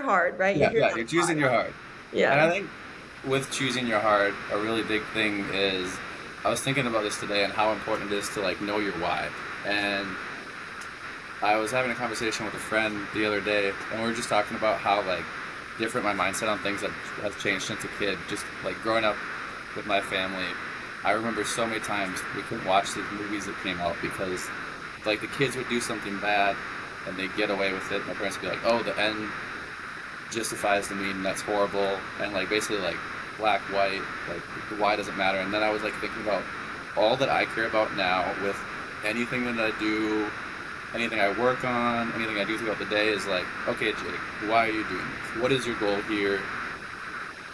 heart, right? Yeah, You're yeah, not you're hard. choosing your heart. And I Yeah. think with choosing your heart, a really big thing is I was thinking about this today and how important it is to like know your why. And I was having a conversation with a friend the other day, and we were just talking about how like different my mindset on things has changed since a kid. Just like growing up with my family, I remember so many times we couldn't watch these movies that came out because like the kids would do something bad and they'd get away with it. My parents would be like, "Oh, the end justifies the mean. That's horrible," and like basically like black, white, like the why doesn't matter. And then I was like thinking about all that I care about now with anything that I do, anything I work on, anything I do throughout the day is like, okay, Jake, why are you doing this? What is your goal here?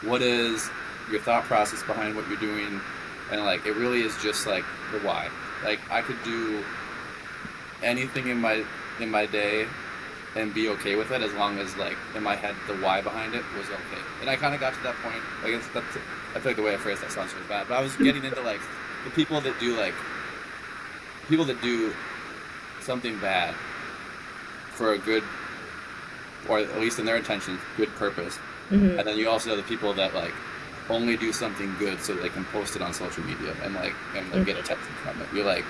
What is your thought process behind what you're doing? And like, it really is just like the why. Like, I could do anything in my day and be okay with it as long as like in my head the why behind it was okay. And I kind of got to that point. Like, I feel like the way I phrased that sounds really bad, but I was getting into like the people that do something bad for a good, or at least in their intentions, good purpose. Hmm. And then you also have the people that like only do something good so they can post it on social media and like get attention from it. You're like,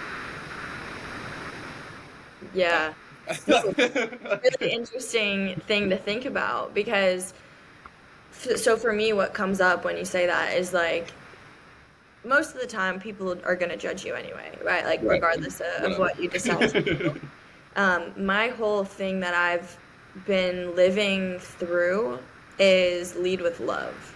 Yeah. So really like interesting thing to think about because so for me what comes up when you say that is like most of the time people are going to judge you anyway, right? Like right, regardless of whatever. what you decide to do. My whole thing that I've been living through is lead with love.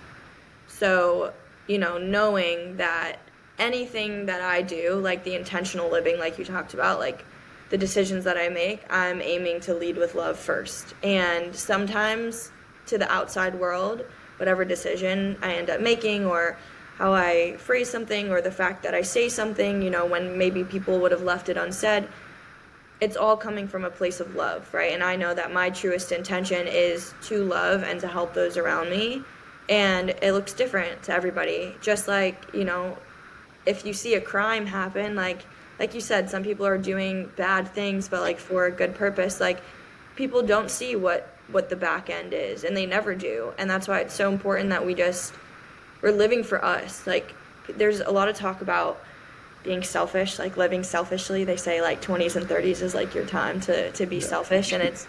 So, knowing that anything that I do, like the intentional living, like you talked about, like the decisions that I make, I'm aiming to lead with love first. And sometimes to the outside world, whatever decision I end up making, or how I phrase something, or the fact that I say something, when maybe people would have left it unsaid, it's all coming from a place of love, right? And I know that my truest intention is to love and to help those around me. And it looks different to everybody. Just like, if you see a crime happen, like you said, some people are doing bad things, but like for a good purpose. Like people don't see what the back end is, and they never do. And that's why it's so important that we're living for us. Like there's a lot of talk about being selfish, like living selfishly. They say like 20s and 30s is like your time to be Yeah. selfish. And it's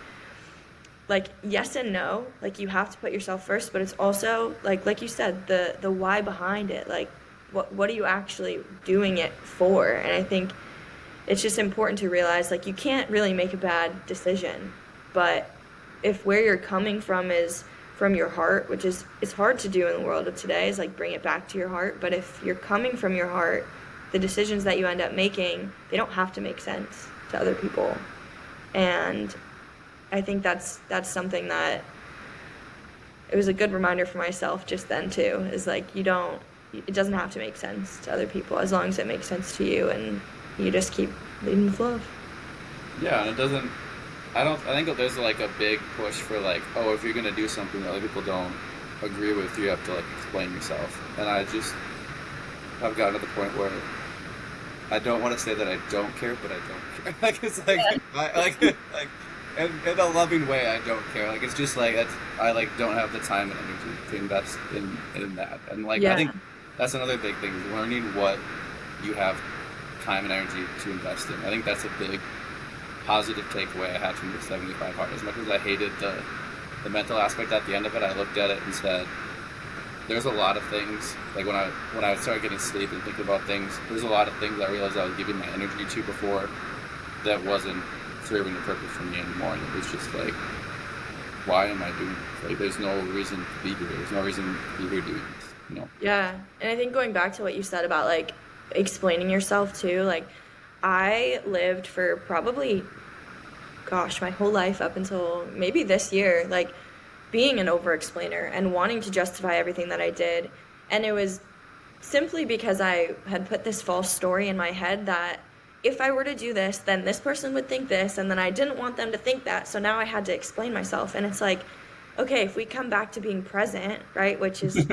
like yes and no. Like you have to put yourself first, but it's also like you said, the why behind it. Like what are you actually doing it for? And I think it's just important to realize like you can't really make a bad decision. But if where you're coming from is from your heart, which is it's hard to do in the world of today, is like bring it back to your heart. But if you're coming from your heart, the decisions that you end up making, they don't have to make sense to other people. And I think that's something that it was a good reminder for myself just then too, is like it doesn't have to make sense to other people as long as it makes sense to you, and you just keep leading with love. Yeah, and it doesn't. I think that there's like a big push for like, oh, if you're gonna do something that other people don't agree with, you have to like explain yourself. And I just have gotten to the point where I don't want to say that I don't care, but I don't care. Like it's like like in a loving way, I don't care. Like it's just like I like don't have the time and energy to invest in that. And like I think Yeah. that's another big thing is learning what you have time and energy to invest in. I think that's a big positive takeaway I had from the 75 hard. As much as I hated the mental aspect at the end of it, I looked at it and said, there's a lot of things like when I started getting sleep and thinking about things, there's a lot of things I realized I was giving my energy to before that wasn't serving the purpose for me anymore. And it was just like, why am I doing this? Like, there's no reason to be here. There's no reason to be here doing this. You know? Yeah. And I think going back to what you said about like explaining yourself too, like I lived for probably, gosh, my whole life up until maybe this year, like being an over explainer and wanting to justify everything that I did. And it was simply because I had put this false story in my head that if I were to do this, then this person would think this, and then I didn't want them to think that, so now I had to explain myself. And it's like, okay, if we come back to being present, right, which is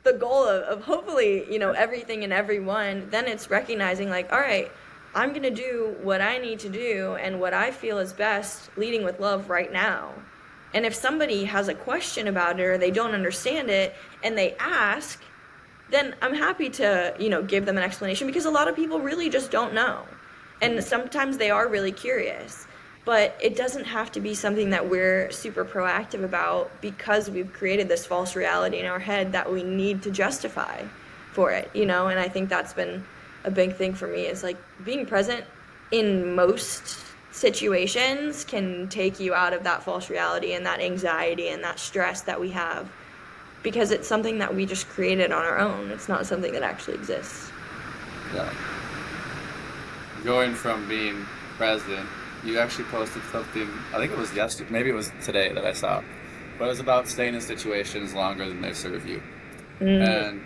the goal of hopefully, everything and everyone, then it's recognizing like, all right, I'm going to do what I need to do and what I feel is best, leading with love right now. And if somebody has a question about it or they don't understand it and they ask, then I'm happy to, give them an explanation, because a lot of people really just don't know. And sometimes they are really curious. But it doesn't have to be something that we're super proactive about, because we've created this false reality in our head that we need to justify for it, And I think that's been a big thing for me, is like being present in most situations can take you out of that false reality and that anxiety and that stress that we have, because it's something that we just created on our own. It's not something that actually exists. Yeah. Going from being present, you actually posted something, I think it was yesterday, maybe it was today that I saw, but it was about staying in situations longer than they serve you. And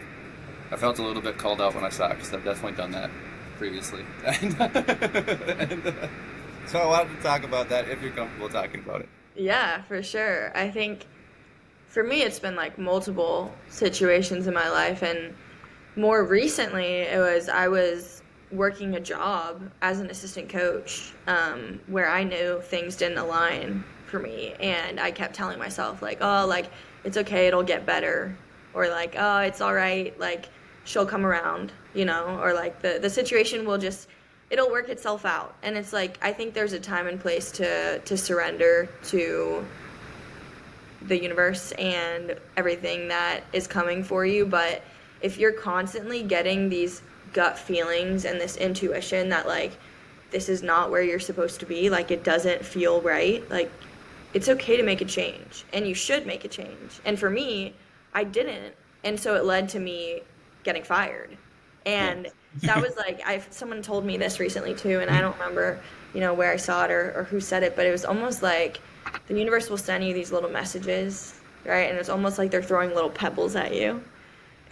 I felt a little bit called out when I saw it, because I've definitely done that previously. So I wanted to talk about that, if you're comfortable talking about it. Yeah, for sure. I think for me, it's been like multiple situations in my life. And more recently, I was working a job as an assistant coach, where I knew things didn't align for me. And I kept telling myself, like, oh, like, it's okay, it'll get better. Or like, oh, it's all right, like, she'll come around, or like the situation will just, it'll work itself out. And it's like, I think there's a time and place to surrender to the universe and everything that is coming for you. But if you're constantly getting these gut feelings and this intuition that like this is not where you're supposed to be, like it doesn't feel right, like it's okay to make a change, and you should make a change. And for me, I didn't, and so it led to me getting fired. And that was like, someone told me this recently too, and I don't remember, where I saw it or who said it, but it was almost like the universe will send you these little messages, right? And it's almost like they're throwing little pebbles at you.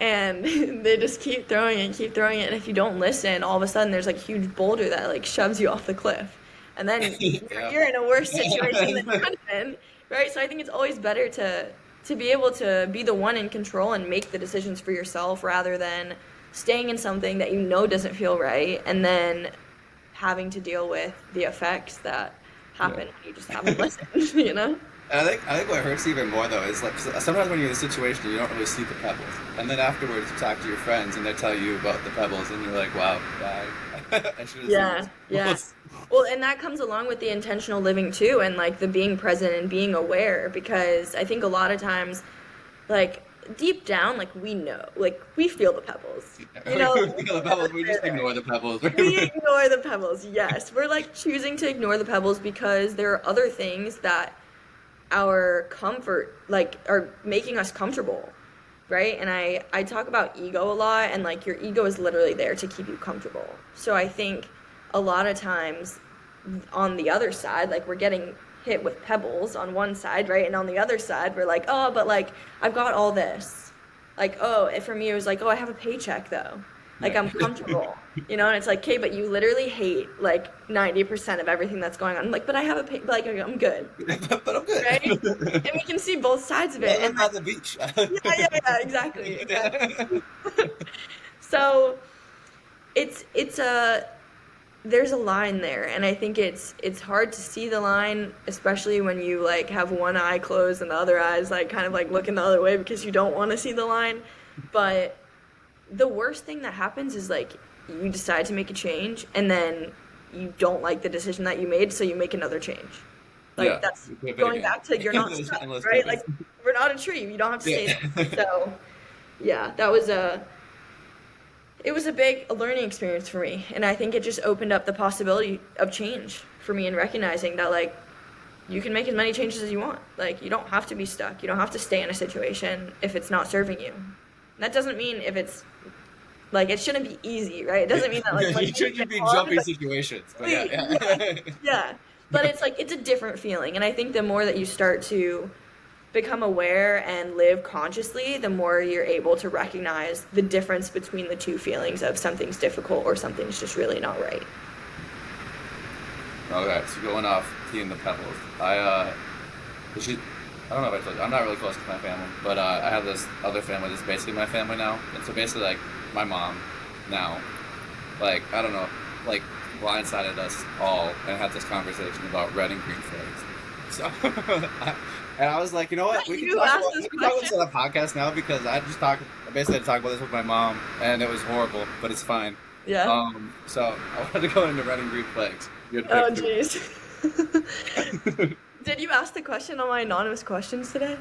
And they just keep throwing it, and if you don't listen, all of a sudden there's like a huge boulder that like shoves you off the cliff. And then you're in a worse situation than you could have been, right? So I think it's always better to be able to be the one in control and make the decisions for yourself, rather than staying in something that doesn't feel right, and then having to deal with the effects that happen when you just haven't listened, And I think what hurts even more though is like sometimes when you're in a situation you don't really see the pebbles, and then afterwards you talk to your friends and they tell you about the pebbles, and you're like, wow, I should have seen this. Well, and that comes along with the intentional living too, and like the being present and being aware, because I think a lot of times, like deep down, like we know, like we feel the pebbles. We feel the pebbles. We just ignore the pebbles. We ignore the pebbles. Yes, we're like choosing to ignore the pebbles because there are other things that our comfort, like, are making us comfortable, right? And I talk about ego a lot, and like your ego is literally there to keep you comfortable. So I think a lot of times on the other side, like we're getting hit with pebbles on one side, right? And on the other side, we're like, oh, but like I've got all this. Like, oh, for me it was like, oh, I have a paycheck though. Like I'm comfortable, and it's like, okay, but you literally hate like 90% of everything that's going on. I'm like, but I have a like I'm good. But I'm good. Right? And we can see both sides of it. And at the beach. yeah, exactly. So there's a line there, and I think it's hard to see the line, especially when you like have one eye closed and the other eye's like kind of like looking the other way because you don't want to see the line. But the worst thing that happens is like you decide to make a change and then you don't like the decision that you made, so you make another change. Like that's going back to you're not stuck, right? Like we're not a tree. You don't have to stay there. So yeah, it was a big learning experience for me, and I think it just opened up the possibility of change for me, and recognizing that like you can make as many changes as you want. Like you don't have to be stuck. You don't have to stay in a situation if it's not serving you. And that doesn't mean if it's like it shouldn't be easy, right? It doesn't mean that like you shouldn't be jumping situations. But yeah. But it's like it's a different feeling, and I think the more that you start to become aware and live consciously, the more you're able to recognize the difference between the two feelings of something's difficult or something's just really not right. Okay, so going off seeing the pebbles, I don't know if I told you, I'm not really close to my family, but I have this other family that's basically my family now, and so basically like my mom now, like I don't know, like blindsided us all and had this conversation about red and green flags. So And I was like, you know what? You asked this We can talk about this question? on a podcast now because I basically had to talk about this with my mom, and it was horrible, but it's fine. Yeah. So I wanted to go into red and green flags. Good Oh, pick. jeez. Did you ask the question on my anonymous questions today?